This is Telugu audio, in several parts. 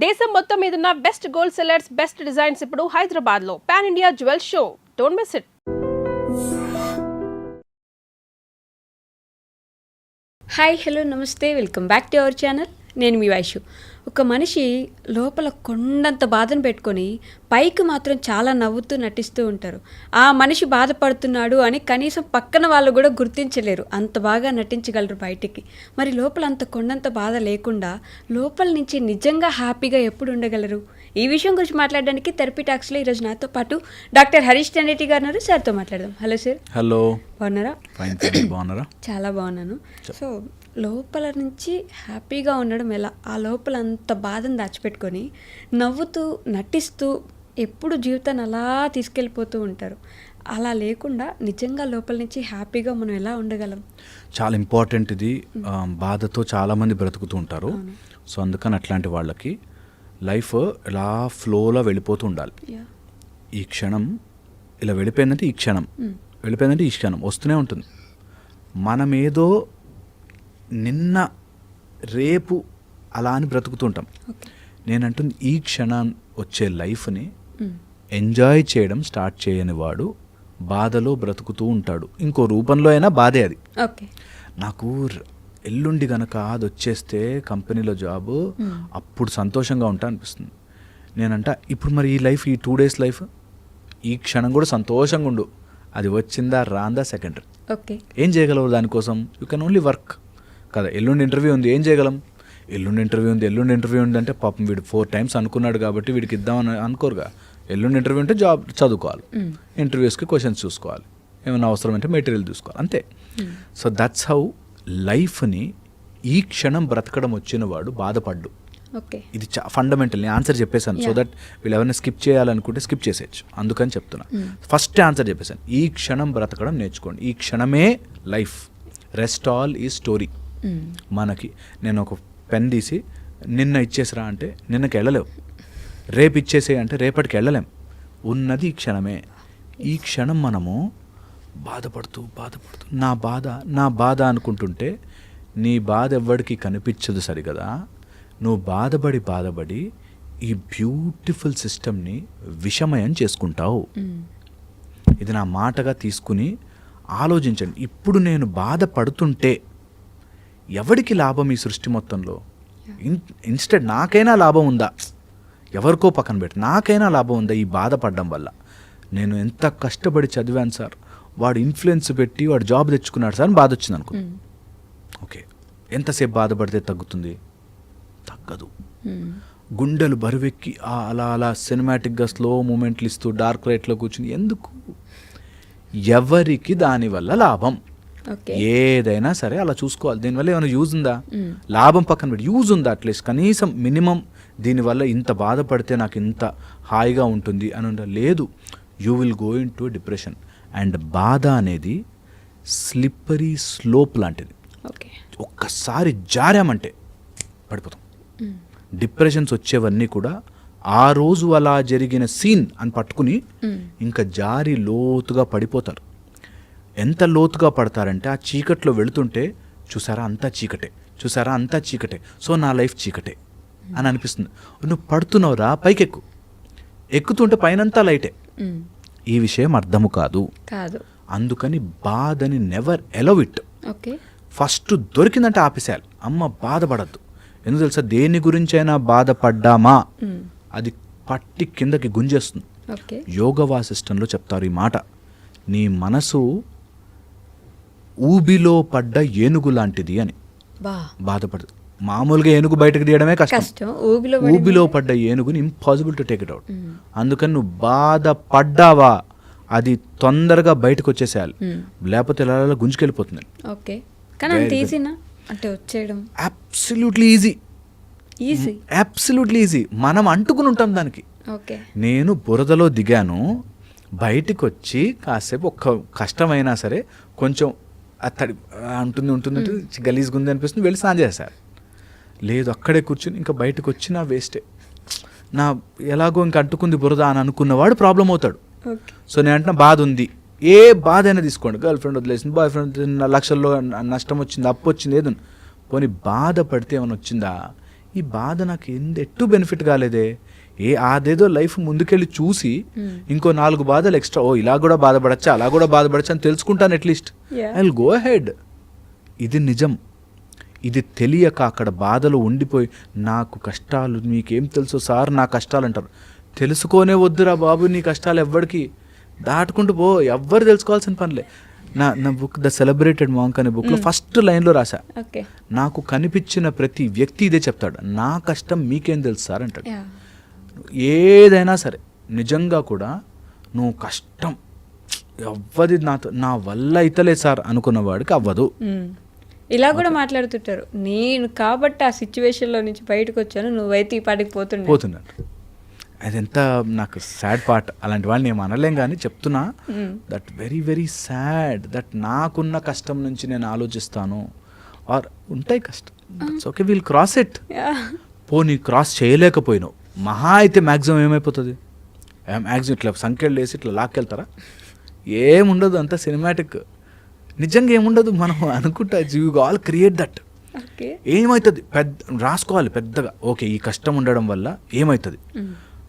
దేశం మొత్తం మీదున్న best gold sellers, best designs ఇప్పుడు హైదరాబాద్ లో pan India jewel show. Don't miss it. Hi, hello, నమస్తే, welcome back to our channel. నేను మీ వైషు. ఒక మనిషి లోపల కొండంత బాధను పెట్టుకొని పైకి మాత్రం చాలా నవ్వుతూ నటిస్తూ ఉంటారు. ఆ మనిషి బాధపడుతున్నాడు అని కనీసం పక్కన వాళ్ళు కూడా గుర్తించలేరు, అంత బాగా నటించగలరు బయటికి. మరి లోపల అంత కొండంత బాధ లేకుండా లోపల నుంచి నిజంగా హ్యాపీగా ఎప్పుడు ఉండగలరు? ఈ విషయం గురించి మాట్లాడడానికి థెరపీ టాక్స్లో ఈరోజు నాతో పాటు డాక్టర్ హరీష్ టెండేటి గారు ఉన్నారు. సార్తో మాట్లాడదాం. Hello sir. హలో. బాగున్నారా? బాగున్నారా? చాలా బాగున్నాను. సో లోపల నుంచి హ్యాపీగా ఉండడం ఎలా? ఆ లోపల అంత బాధను దాచిపెట్టుకొని నవ్వుతూ నటిస్తూ ఎప్పుడు జీవితాన్ని అలా తీసుకెళ్ళిపోతూ ఉంటారు. అలా లేకుండా నిజంగా లోపల నుంచి హ్యాపీగా మనం ఎలా ఉండగలం? చాలా ఇంపార్టెంట్ ఇది. బాధతో చాలామంది బ్రతుకుతూ ఉంటారు. సో అందుకని అట్లాంటి వాళ్ళకి లైఫ్ ఇలా ఫ్లోలో వెళ్ళిపోతూ ఉండాలి. ఈ క్షణం ఇలా వెళ్ళిపోయిందంటే ఈ క్షణం, వెళ్ళిపోయిందంటే ఈ క్షణం వస్తూనే ఉంటుంది. మనమేదో నిన్న రేపు అలా అని బ్రతుకుతుంటాం. నేనంటుంది ఈ క్షణం వచ్చే లైఫ్ని ఎంజాయ్ చేయడం స్టార్ట్ చేయని వాడు బాధలో బ్రతుకుతూ ఉంటాడు. ఇంకో రూపంలో అయినా బాధే అది. నాకు ఎల్లుండి గనక అది వచ్చేస్తే కంపెనీలో జాబు, అప్పుడు సంతోషంగా ఉంటా అనిపిస్తుంది. నేనంట ఇప్పుడు మరి ఈ లైఫ్, ఈ 2 days లైఫ్, ఈ క్షణం కూడా సంతోషంగా ఉండు. అది వచ్చిందా రాందా సెకండరీ. ఏం చేయగలవు దానికోసం? యూ కెన్ ఓన్లీ వర్క్ కదా. ఎల్లుండి ఇంటర్వ్యూ ఉంది, ఏం చేయగలం? ఎల్లుండి ఇంటర్వ్యూ ఉంది అంటే పాపం వీడు 4 times అనుకున్నాడు కాబట్టి వీడికి ఇద్దామని అనుకోరుగా. ఎల్లుండి ఇంటర్వ్యూ అంటే జాబ్ చదువుకోవాలి, ఇంటర్వ్యూస్కి క్వశ్చన్స్ చూసుకోవాలి, ఏమైనా అవసరం అంటే మెటీరియల్ చూసుకోవాలి, అంతే. సో దట్స్ హౌ లైఫ్ని ఈ క్షణం బ్రతకడం వచ్చిన వాడు బాధపడ్డు. ఇది ఫండమెంటల్. నేను ఆన్సర్ చెప్పేశాను. సో దట్ వీళ్ళు ఎవరైనా స్కిప్ చేయాలనుకుంటే స్కిప్ చేసేయచ్చు, అందుకని చెప్తున్నా. ఫస్ట్ ఆన్సర్ చెప్పేశాను. ఈ క్షణం బ్రతకడం నేర్చుకోండి. ఈ క్షణమే లైఫ్, రెస్ట్ ఆల్ ఈ స్టోరీ. మనకి నేను ఒక పెన్ తీసి నిన్న ఇచ్చేసిరా అంటే నిన్నకి వెళ్ళలేవు, రేపు ఇచ్చేసే అంటే రేపటికి వెళ్ళలేం. ఉన్నది ఈ క్షణమే. ఈ క్షణం మనము బాధపడుతూ నా బాధ అనుకుంటుంటే నీ బాధ ఎవ్వడికి కనిపించదు సరిగదా. నువ్వు బాధపడి ఈ బ్యూటిఫుల్ సిస్టమ్ని విషమయం చేసుకుంటావు. ఇది నా మాటగా తీసుకుని ఆలోచించండి. ఇప్పుడు నేను బాధపడుతుంటే ఎవడికి లాభం ఈ సృష్టి మొత్తంలో? ఇన్స్టెడ్ నాకైనా లాభం ఉందా? ఎవరికో పక్కన పెట్టి నాకైనా లాభం ఉందా ఈ బాధపడడం వల్ల? నేను ఎంత కష్టపడి చదివాను సార్, వాడు ఇన్ఫ్లుయెన్స్ పెట్టి వాడు జాబ్ తెచ్చుకున్నాడు సార్ అని బాధ వచ్చింది అనుకో. ఓకే, ఎంతసేపు బాధపడితే తగ్గుతుంది? తగ్గదు. గుండెలు బరువెక్కి అలా సినిమాటిక్గా స్లో మూమెంట్లు ఇస్తూ డార్క్ లైట్లో కూర్చుని ఎందుకు? ఎవరికి దానివల్ల లాభం? ఏదైనా సరే అలా చూసుకోవాలి. దీనివల్ల ఏమైనా యూజ్ ఉందా? లాభం పక్కన పెట్టి యూజ్ ఉందా? అట్లీస్ట్ కనీసం మినిమం దీనివల్ల ఇంత బాధపడితే నాకు ఇంత హాయిగా ఉంటుంది అని లేదు. You will go in to depression. And బాధ అనేది స్లిప్పరీ స్లోప్ లాంటిది. ఒక్కసారి జారామంటే పడిపోతాం. డిప్రెషన్స్ వచ్చేవన్నీ కూడా ఆ రోజు అలా జరిగిన సీన్ అని పట్టుకుని ఇంకా జారి లోతుగా పడిపోతారు. ఎంత లోతుగా పడతారంటే ఆ చీకట్లో వెళుతుంటే చూసారా అంతా చీకటే, సో నా లైఫ్ చీకటే అని అనిపిస్తుంది. నువ్వు పడుతున్నావురా, పైకి ఎక్కుతుంటే పైనంతా లైటే. ఈ విషయం అర్థము కాదు. అందుకని బాధని నెవర్ ఎలవ్ ఇట్. ఫస్ట్ దొరికిందంటే ఆపేసేయాలి. అమ్మ బాధపడద్దు. ఎందుకు తెలుసా? దేని గురించైనా బాధపడ్డామా అది పట్టి కిందకి గుంజేస్తుంది. యోగ వాసిష్టంలో చెప్తారు ఈ మాట. నీ మనసు ఊబిలో పడ్డ ఏనుగు లాంటిది అని. బాధపడదు. మామూలుగా ఏనుగు బయటకు తీయడమే కష్టం. ఊబిలో పడ్డ ఏనుగుని impossible to take it out. అందుకని నువ్వు బాధపడ్డావా అది తొందరగా బయటకు వచ్చేసేయాలి, లేకపోతే ఇలా గుంజుకెళ్ళిపోతుంది. Absolutely easy. మనం అంటుకుని ఉంటాం దానికి. నేను బురదలో దిగాను, బయటికి వచ్చి కాసేపు ఒక్క కష్టమైనా సరే కొంచెం అత్తడి ఉంటుంది గలీజ్గా ఉంది అనిపిస్తుంది, వెళ్ళి స్నానం చేశారు. లేదు, అక్కడే కూర్చుని ఇంకా బయటకు వచ్చినా వేస్టే. నా ఎలాగో ఇంక అంటుకుంది బురద అని అనుకున్నవాడు ప్రాబ్లం అవుతాడు. సో నేను అంటున్నా బాధ ఉంది, ఏ బాధ అయినా తీసుకోండి. గర్ల్ ఫ్రెండ్ వదిలేసింది, బాయ్ ఫ్రెండ్ లక్షల్లో నష్టం వచ్చింది, అప్పు వచ్చింది, ఏదో పోనీ బాధపడితే ఏమైనా వచ్చిందా? ఈ బాధ నాకు ఎట్టు బెనిఫిట్ కాలేదే, అదేదో లైఫ్ ముందుకెళ్ళి చూసి ఇంకో 4 బాధలు ఎక్స్ట్రా, ఇలా కూడా బాధపడచ్చా, అలా కూడా బాధపడచ్చా అని తెలుసుకుంటాను at least. I will go ahead. ఇది నిజం. ఇది తెలియక అక్కడ బాధలు ఉండిపోయి నాకు కష్టాలు, మీకేం తెలుసు సార్ నా కష్టాలు అంటారు. తెలుసుకోనే వద్దురా బాబు నీ కష్టాలు, ఎవ్వడికి దాటుకుంటూ పో, ఎవ్వరు తెలుసుకోవాల్సిన పనిలే. నా బుక్ ద సెలబ్రేటెడ్ మాంక్ అనే బుక్లో ఫస్ట్ లైన్లో రాశా, నాకు కనిపించిన ప్రతి వ్యక్తి ఇదే చెప్తాడు, నా కష్టం మీకేం తెలుసు సార్ అంటాడు. ఏదైనా సరే నిజంగా కూడా నువ్వు కష్టం అవ్వది నా వల్ల అయితలేదు సార్ అనుకున్న వాడికి అవ్వదు. ఇలా కూడా మాట్లాడుతుంటారు, నేను కాబట్టి ఆ సిచ్యువేషన్లో నుంచి బయటకు వచ్చాను, నువ్వైతే ఈ పాటికి పోతున్నాను. అదెంత నాకు సాడ్ పార్ట్. అలాంటి వాళ్ళని ఏం అనలేం కానీ చెప్తున్నా, that very very sad that నాకున్న కష్టం నుంచి నేను ఆలోచిస్తాను. ఆర్ ఉంటాయి కష్టం, ఓకే విల్ క్రాస్ ఇట్. పోనీ క్రాస్ చేయలేకపోయినావు, మహా అయితే మ్యాక్సిమం ఏమైపోతుంది, మ్యాక్సిమం ఇట్లా సంఖ్యలు వేసి ఇట్లా లాక్కెళ్తారా, ఏముండదు, అంత సినిమాటిక్. నిజంగా ఏముండదు, మనం అనుకుంటా యూ ఆల్ క్రియేట్ దట్. ఏమవుతుంది రాసుకోవాలి పెద్దగా, ఓకే ఈ కష్టం ఉండడం వల్ల ఏమవుతుంది,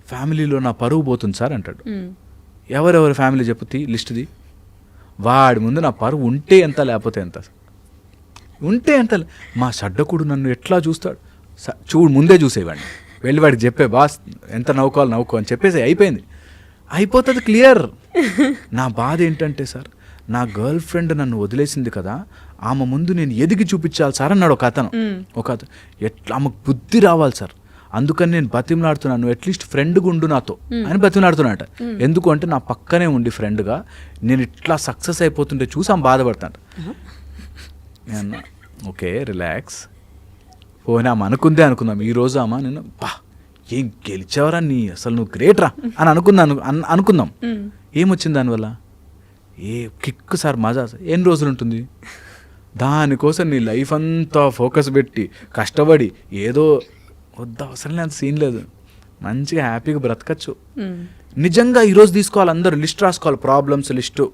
ఫ్యామిలీలో నా పరువు పోతుంది సార్ అంటాడు. ఎవరెవరి ఫ్యామిలీ చెప్పుతి లిస్ట్ది, వాడి ముందు నా పరువు ఉంటే ఎంత లేకపోతే ఎంత, ఉంటే ఎంత. మా షడ్డకుడు నన్ను ఎట్లా చూస్తాడు చూడు, ముందే చూసేవాడిని, వెళ్ళి వాడికి చెప్పే బాస్ ఎంత నవ్వుకోవాలి నవ్వుకో అని చెప్పేసి అయిపోతుంది క్లియర్. నా బాధ ఏంటంటే సార్, నా గర్ల్ ఫ్రెండ్ నన్ను వదిలేసింది కదా, ఆమె ముందు నేను ఎదిగి చూపించాలి సార్ అన్నాడు ఒక అతను. ఎట్లా ఆమెకు బుద్ధి రావాలి సార్, అందుకని నేను బతిమలాడుతున్నాను, అట్లీస్ట్ ఫ్రెండ్గా ఉండు నాతో అని బతిమలాడుతున్నాట. ఎందుకు అంటే నా పక్కనే ఉండి ఫ్రెండ్గా నేను ఇట్లా సక్సెస్ అయిపోతుంటే చూసి ఆమె బాధపడతాను. నేను ఓకే రిలాక్స్, పోనీ ఆమె అనుకుందే అనుకుందాం, ఈరోజు ఆమె నేను ఏం గెలిచావరా నీ, అసలు నువ్వు గ్రేట్ రా అని అనుకుందాం. ఏమొచ్చింది దానివల్ల, ఏ కిక్ సార్ మజా ఎన్ని రోజులు ఉంటుంది, దానికోసం నీ లైఫ్ అంతా ఫోకస్ పెట్టి కష్టపడి ఏదో వద్ద అవసరం లేదు, అంత సీన్ లేదు, మంచిగా హ్యాపీగా బ్రతకచ్చు. నిజంగా ఈరోజు తీసుకోవాలి, అందరూ లిస్ట్ రాసుకోవాలి, ప్రాబ్లమ్స్ లిస్టు,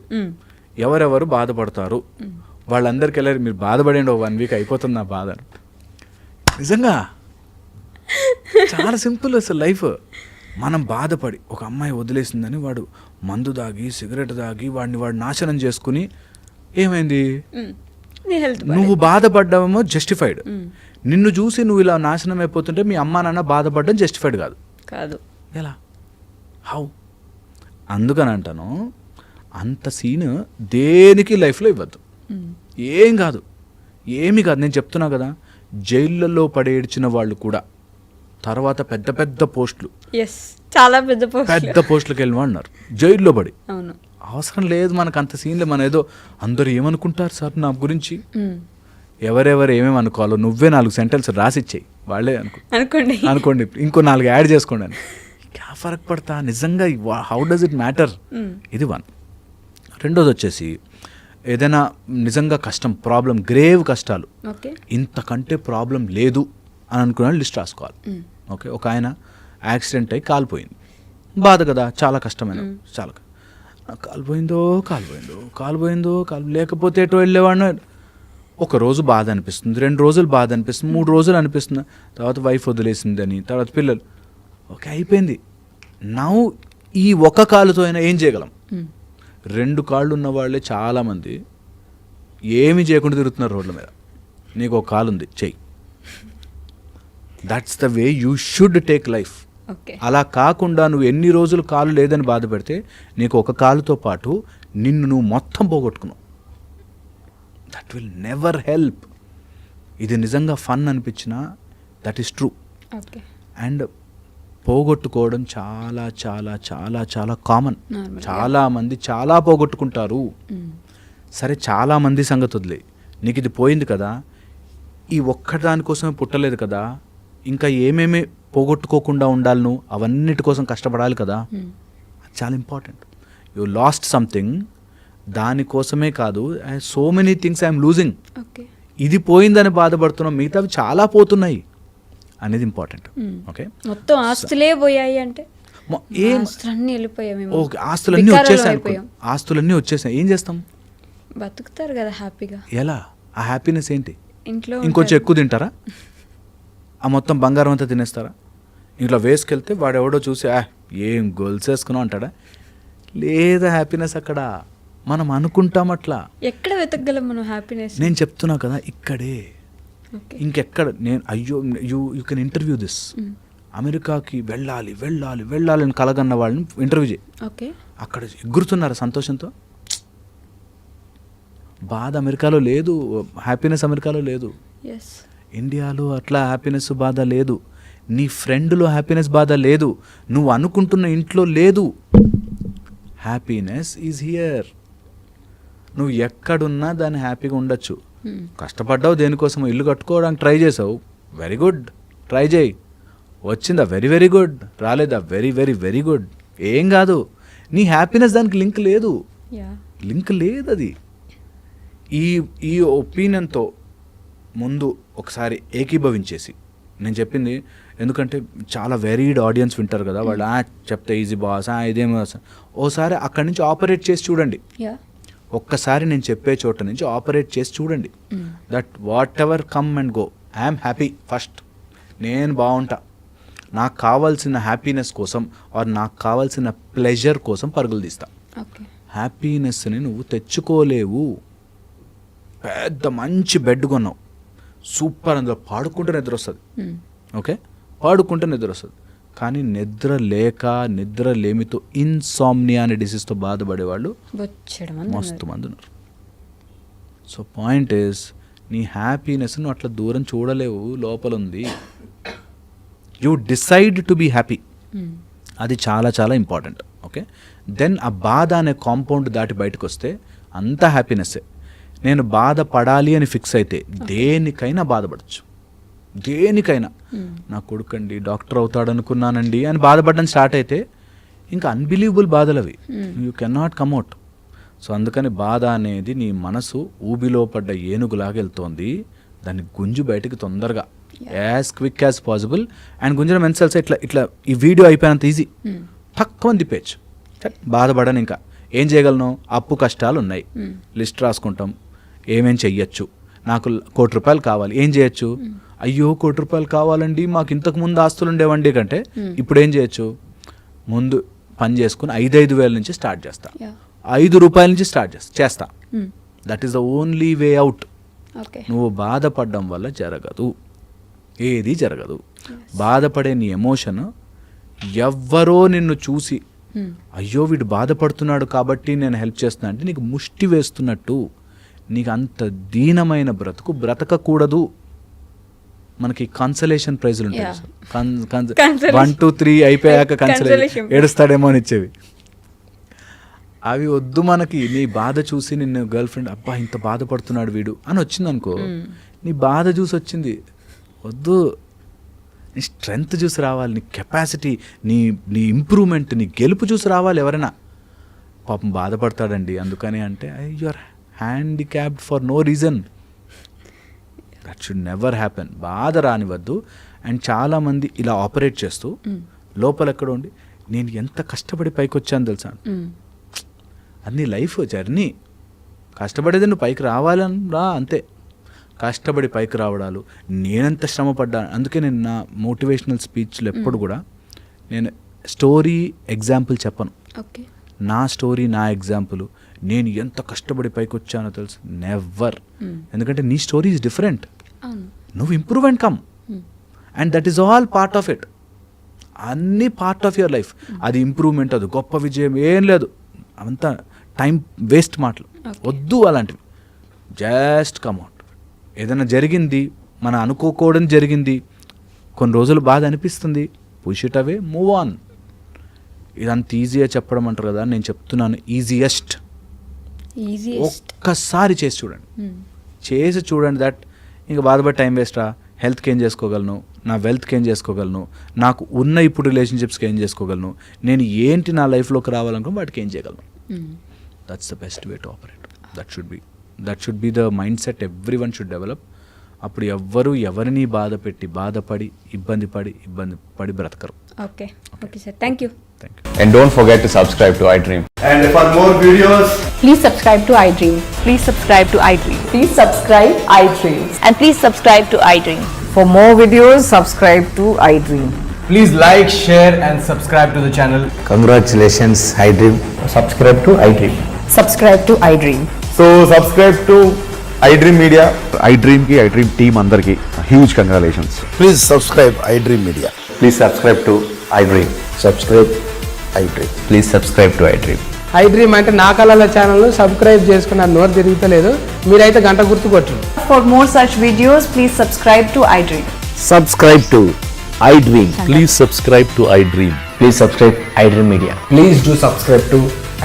ఎవరెవరు బాధపడతారు వాళ్ళందరికీ వెళ్ళారు, మీరు బాధపడండి 1 వీక్ అయిపోతుంది నా బాధ. నిజంగా చాలా సింపుల్ అసలు లైఫ్. మనం బాధపడి ఒక అమ్మాయి వదిలేసిందని వాడు మందు దాగి సిగరెట్ దాగి వాడు నాశనం చేసుకుని ఏమైంది, నువ్వు బాధపడ్డావేమో జస్టిఫైడ్, నిన్ను చూసి నువ్వు ఇలా నాశనం అయిపోతుంటే మీ అమ్మా నాన్న బాధపడడం జస్టిఫైడ్ కాదు. ఎలా, హౌ? అందుకని అంటాను, అంత సీన్ దేనికి లైఫ్లో ఇవ్వద్దు. ఏం కాదు, ఏమీ కాదు. నేను చెప్తున్నా కదా, జైళ్ళల్లో పడేడ్చిన వాళ్ళు కూడా తర్వాత పెద్ద పెద్ద పోస్టులు, చాలా పెద్ద పోస్టులకు వెళ్ళి అన్నారు జైల్లో పడి. అవసరం లేదు మనకు అంత సీన్లే. మన ఏదో అందరూ ఏమనుకుంటారు సార్ నా గురించి, ఎవరెవరు ఏమేమి అనుకోవాలో నువ్వే 4 సెంటెన్స్ రాసిచ్చేయి, వాళ్ళే అనుకోండి ఇంకో 4 యాడ్ చేసుకోండి అని, క్యా ఫరక్ పడతా నిజంగా, హౌ డస్ ఇట్ మ్యాటర్. ఇది 1. రెండోది వచ్చేసి ఏదైనా నిజంగా కష్టం, ప్రాబ్లం, గ్రేవ్ కష్టాలు, ఇంతకంటే ప్రాబ్లం లేదు అని అనుకున్న లిస్ట్ రాసుకోవాలి. ఓకే, ఒక ఆయన యాక్సిడెంట్ అయ్యి కాలిపోయింది, బాధ కదా, చాలా కష్టమైన, చాలా కాలిపోయిందో లేకపోతే ఎటో వెళ్ళేవాడిని. ఒక రోజు బాధ అనిపిస్తుంది, 2 రోజులు బాధ అనిపిస్తుంది, 3 రోజులు అనిపిస్తుంది, తర్వాత వైఫ్ వదిలేసిందని, తర్వాత పిల్లలు, ఓకే అయిపోయింది. నౌ ఈ ఒక కాలుతో అయినా ఏం చేయగలం? 2 కాళ్ళు ఉన్న వాళ్ళే చాలామంది ఏమీ చేయకుండా తిరుగుతున్నారు రోడ్ల మీద. నీకు ఒక కాలు ఉంది, చెయ్యి. That's the way you should take life. అలా కాకుండా నువ్వు ఎన్ని రోజులు కాలు లేదని బాధపడితే నీకు ఒక కాలుతో పాటు నిన్ను నువ్వు మొత్తం పోగొట్టుకున్నావు. That will never help. ఇది నిజంగా ఫన్ అనిపించినా దట్ ఈస్ ట్రూ. అండ్ పోగొట్టుకోవడం చాలా చాలా చాలా చాలా కామన్. చాలామంది చాలా పోగొట్టుకుంటారు. సరే, చాలామంది సంగతి వదిలే, నీకు ఇది పోయింది కదా, ఈ ఒక్కదానికోసమే పుట్టలేదు కదా, ఇంకా ఏమేమి పోగొట్టుకోకుండా ఉండాలి, నువ్వు అవన్నిటి కోసం కష్టపడాలి కదా. అది చాలా ఇంపార్టెంట్. యూ లాస్ట్ సంథింగ్, దానికోసమే కాదు, so many things I'm losing. ఇది పోయిందని బాధపడుతున్నాం, మిగతావి చాలా పోతున్నాయి అనేది ఇంపార్టెంట్. ఓకే, మొత్తం ఆస్తులే పోయాయి అంటే ఆస్తులన్నీ వచ్చేసాయి, ఏం చేస్తాం? బతుకుతారు కదా హ్యాపీగా. ఎలా? ఆ హ్యాపీనెస్ ఏంటి? ఇంట్లో ఇంకొంచెం ఎక్కువ తింటారా? ఆ మొత్తం బంగారం అంతా తినేస్తారా? ఇంట్లో వేసుకెళ్తే వాడు ఎవడో చూసి ఏం గోల్స్ వేసుకున్నావు అంటాడా? లేదా హ్యాపీనెస్ అక్కడ మనం అనుకుంటాం అట్లా. ఎక్కడ వెతకగలం మనం హ్యాపీనెస్? నేను చెప్తున్నా కదా, ఇక్కడే. ఓకే. ఇంకెక్కడ నేను అయ్యో యూ కెన్ ఇంటర్వ్యూ దిస్. అమెరికాకి వెళ్ళాలి వెళ్ళాలి వెళ్ళాలి అని కలగన్న వాళ్ళని ఇంటర్వ్యూ చేయి. ఓకే. అక్కడ ఎగురుతున్నారు సంతోషంతో. బాధ అమెరికాలో లేదు, హ్యాపీనెస్ అమెరికాలో లేదు. ఎస్. ఇండియాలో అట్లా హ్యాపీనెస్ బాధ లేదు. నీ ఫ్రెండ్లో హ్యాపీనెస్ బాధ లేదు. నువ్వు అనుకుంటున్న ఇంట్లో లేదు. Happiness is here. నువ్వు ఎక్కడున్నా దాన్ని హ్యాపీగా ఉండొచ్చు. కష్టపడ్డావు దేనికోసం, ఇల్లు కట్టుకోవడానికి ట్రై చేసావు, వెరీ గుడ్, ట్రై చేయి. వచ్చిందా? Very very good. రాలేదా? Very very very good. ఏం కాదు. నీ హ్యాపీనెస్ దానికి లింక్ లేదు. లింక్ లేదు. అది ఈ ఒపీనియన్తో ముందు ఒకసారి ఏకీభవించేసి నేను చెప్పింది, ఎందుకంటే చాలా వెరీడ్ ఆడియన్స్ వింటారు కదా, వాళ్ళు చెప్తే ఈజీ బాస్ ఇదేమో. ఓసారి అక్కడి నుంచి ఆపరేట్ చేసి చూడండి. ఒక్కసారి నేను చెప్పే చోట నుంచి ఆపరేట్ చేసి చూడండి. That what ever come and go, I'm happy first. నేను బాగుంటా. నాకు కావాల్సిన హ్యాపీనెస్ కోసం ఆర్ నాకు కావాల్సిన ప్లెజర్ కోసం పరుగులు తీస్తా. హ్యాపీనెస్ని నువ్వు తెచ్చుకోలేవు. పెద్ద మంచి బెడ్ కొన్నావు, సూపర్, అందులో పాడుకుంటే నిద్ర వస్తుంది. ఓకే, పాడుకుంటే నిద్ర వస్తుంది. కానీ నిద్ర లేక, నిద్ర లేమితో, ఇన్సామ్నియా అనే డిసీజ్తో బాధపడేవాళ్ళు మస్తు మంది ఉన్నారు. సో పాయింట్ ఈస్, నీ హ్యాపీనెస్ నువ్వు అట్లా దూరం చూడలేవు, లోపల ఉంది. You decide to be happy. అది చాలా చాలా ఇంపార్టెంట్. ఓకే, దెన్ ఆ బాధ అనే కాంపౌండ్ దాటి బయటకు వస్తే అంతా హ్యాపీనెస్సే. నేను బాధపడాలి అని ఫిక్స్ అయితే దేనికైనా బాధపడచ్చు. దేనికైనా. నా కొడుకండి డాక్టర్ అవుతాడు అనుకున్నానండి అని బాధపడడం స్టార్ట్ అయితే ఇంకా అన్బిలీవబుల్ బాధలు అవి. You can not combat. So అందుకని బాధ అనేది నీ మనసు ఊబిలో పడ్డ ఏనుగులాగా వెళ్తోంది. దాన్ని గుంజు బయటకు తొందరగా, as quick as possible. And గుంజన మెన్సల్స్ ఇట్లా ఇట్లా ఈ వీడియో అయిపోయినంత ఈజీ, తక్కువ తిప్పేయచ్చు. బాధపడను. ఇంకా ఏం చేయగలను? అప్పు కష్టాలు ఉన్నాయి, లిస్ట్ రాసుకుంటాం, ఏమేం చెయ్యొచ్చు. నాకు 1 కోటి రూపాయలు కావాలి, ఏం చేయొచ్చు? అయ్యో 1 కోటి రూపాయలు కావాలండి, మాకు ఇంతకు ముందు ఆస్తులు ఉండేవండి కంటే ఇప్పుడు ఏం చేయొచ్చు? ముందు పని చేసుకుని 5,000 నుంచి స్టార్ట్ చేస్తా, 5 రూపాయల నుంచి స్టార్ట్ చేస్తా. That is the only way out. నువ్వు బాధపడడం వల్ల జరగదు, ఏది జరగదు. బాధపడే నీ ఎమోషన్ ఎవ్వరో నిన్ను చూసి అయ్యో వీడు బాధపడుతున్నాడు కాబట్టి నేను హెల్ప్ చేస్తున్నా అంటే నీకు ముష్టి వేస్తున్నట్టు. నీకు అంత దీనమైన బ్రతుకు బ్రతకకూడదు. మనకి కన్సలేషన్ ప్రైజులు ఉంటాయి, 1, 2, 3 అయిపోయాక కన్సలేషన్, ఏడుస్తాడేమో అని ఇచ్చేవి. అవి వద్దు మనకి. నీ బాధ చూసి నిన్ను గర్ల్ ఫ్రెండ్ అబ్బా ఇంత బాధపడుతున్నాడు వీడు అని వచ్చింది అనుకో, నీ బాధ చూసి వచ్చింది, వద్దు. నీ స్ట్రెంగ్త్ చూసి రావాలి, నీ కెపాసిటీ, నీ ఇంప్రూవ్మెంట్, నీ గెలుపు చూసి రావాలి. ఎవరైనా పాపం బాధపడతాడండి అందుకని అంటే you are handicapped for no reason. That should never happen. బాధ రానివద్దు. అండ్ చాలామంది ఇలా ఆపరేట్ చేస్తూ లోపల ఎక్కడ ఉండి నేను ఎంత కష్టపడి పైకి వచ్చాను తెలుసా. అది లైఫ్ జర్నీ. కష్టపడేది నువ్వు పైకి రావాలని రా, అంతే. కష్టపడి పైకి రావడాలు, నేనెంత శ్రమ పడ్డాను. అందుకే నేను నా మోటివేషనల్ స్పీచ్లు ఎప్పుడు కూడా నేను స్టోరీ ఎగ్జాంపుల్ చెప్పను. నా స్టోరీ, నా ఎగ్జాంపుల్, నేను ఎంత కష్టపడి పైకి వచ్చానో తెలుసు, నెవర్. ఎందుకంటే నీ స్టోరీ ఈజ్ డిఫరెంట్. నువ్వు improve and come, and that is all part of it. అన్నీ పార్ట్ ఆఫ్ యువర్ లైఫ్. అది ఇంప్రూవ్మెంట్, అది గొప్ప విజయం ఏం లేదు. అంతా టైం వేస్ట్ మాటలు వద్దు. అలాంటివి జస్ట్ కమ్ అవుట్. ఏదైనా జరిగింది, మనం అనుకోకూడని జరిగింది, కొన్ని రోజులు బాధ అనిపిస్తుంది, push it away, move on. ఇదంత ఈజీగా చెప్పడం అంటారు కదా, నేను చెప్తున్నాను ఈజియెస్ట్. ఒక్కసారి చేసి చూడండి. దట్ ఇంకా బాధపడి టైం వేస్టా? హెల్త్కి ఏం చేసుకోగలను, నా వెల్త్కి ఏం చేసుకోగలను, నాకు ఉన్న ఇప్పుడు రిలేషన్షిప్స్కి ఏం చేసుకోగలను, నేను ఏంటి నా లైఫ్లోకి రావాలనుకో వాటికి ఏం చేయగలను. That's the best way to operate. That should be the mindset everyone should develop. అప్పుడు ఎవ్వరు ఎవరిని బాధపడి ఇబ్బంది పడి బ్రతకరు. Okay sir, thank you. And don't forget to subscribe to iDream. And for more videos, please subscribe to iDream. Please subscribe to iDream. Please subscribe iDream. And please subscribe to iDream. For more videos, subscribe to iDream. Please like, share, and subscribe to the channel. Congratulations, iDream. Subscribe to iDream. Subscribe to iDream. So subscribe to iDream Media. iDream ki iDream team andarki huge congratulations. Please subscribe iDream Media. Please subscribe to iDream. Subscribe iDream. Please subscribe to iDream. I dream అంటే నా కళల ఛానల్ సబ్స్క్రైబ్ చేసుకున్న నోరు తిరుగుతలేదు, మీరైతే గంట గుర్తు కొట్టండి. For more such videos, please subscribe to iDream. Subscribe to iDream. Please subscribe to iDream. Please subscribe iDream Media. Please do subscribe to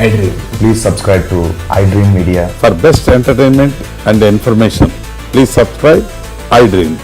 iDream. Please subscribe to iDream Media. For best entertainment and information, please subscribe iDream.